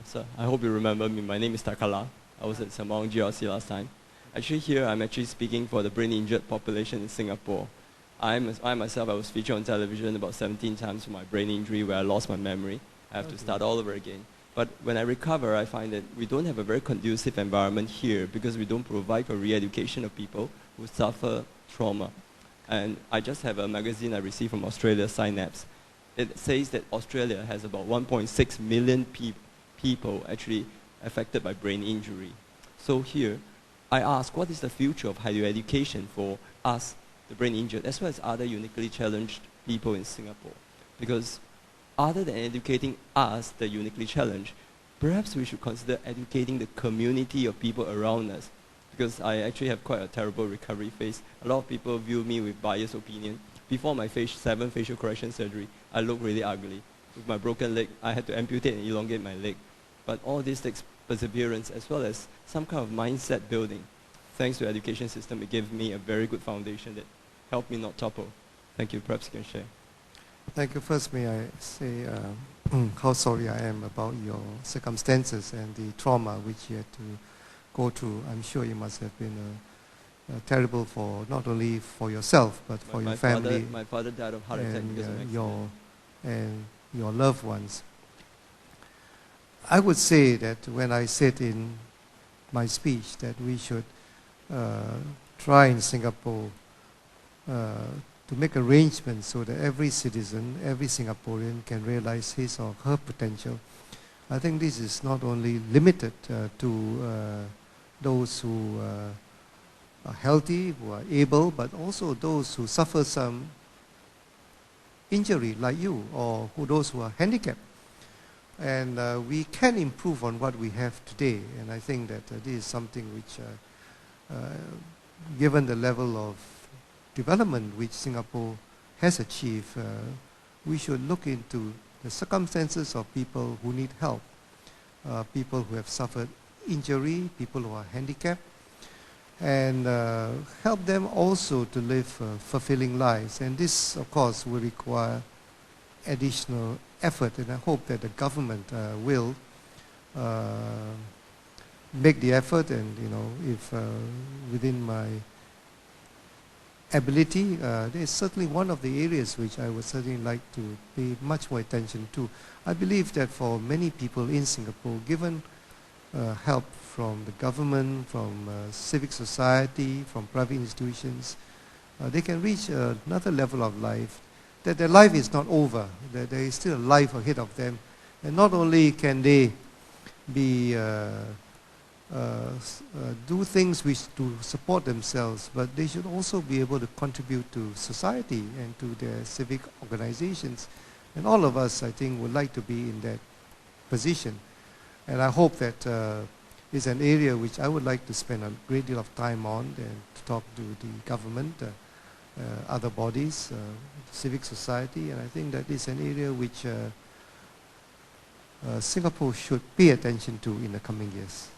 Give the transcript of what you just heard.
So I hope you remember me. My name is Takala. I was at Sembawang GRC last time. Actually here I'm actually speaking for the brain injured population in Singapore. I myself, I was featured on television about 17 times for my brain injury where I lost my memory. I have to start all over again. But when I recover, I find that we don't have a very conducive environment here because we don't provide for re-education of people who suffer trauma. And I just have a magazine I received from Australia, Synapse. It says that Australia has about 1.6 million people actually affected by brain injury. So here, I ask, what is the future of higher education for us, the brain injured, as well as other uniquely challenged people in Singapore? Because other than educating us, the uniquely challenged, perhaps we should consider educating the community of people around us. Because I actually have quite a terrible recovery phase. A lot of people view me with biased opinion. Before my 7 facial correction surgery, I looked really ugly. With my broken leg, I had to amputate and elongate my leg. But all this takes perseverance as well as some kind of mindset building. Thanks to the education system, it gave me a very good foundation that helped me not topple. Thank you. Perhaps you can share. Thank you. First, may I say how sorry I am about your circumstances and the trauma which you had to go through. I'm sure it must have been terrible for not only for yourself but for your family. My father died of heart attack because of accident. And your loved ones. I would say that when I said in my speech that we should try in Singapore to make arrangements so that every citizen, every Singaporean can realize his or her potential. I think this is not only limited to those who are healthy, who are able, but also those who suffer some injury like you, or those who are handicapped. And we can improve on what we have today, and I think that this is something which, given the level of development which Singapore has achieved, we should look into the circumstances of people who need help, people who have suffered injury, people who are handicapped, and help them also to live fulfilling lives. And this, of course, will require additional effort, and I hope that the government will make the effort, and if within my ability, there's certainly one of the areas which I would certainly like to pay much more attention to. I believe that for many people in Singapore, given help from the government, from civic society, from private institutions, they can reach another level of life, that their life is not over, that there is still a life ahead of them. And not only can they be do things which to support themselves, but they should also be able to contribute to society and to their civic organizations. And all of us, I think, would like to be in that position. And I hope that it's an area which I would like to spend a great deal of time on, and to talk to the government, other bodies, civic society, and I think that is an area which Singapore should pay attention to in the coming years.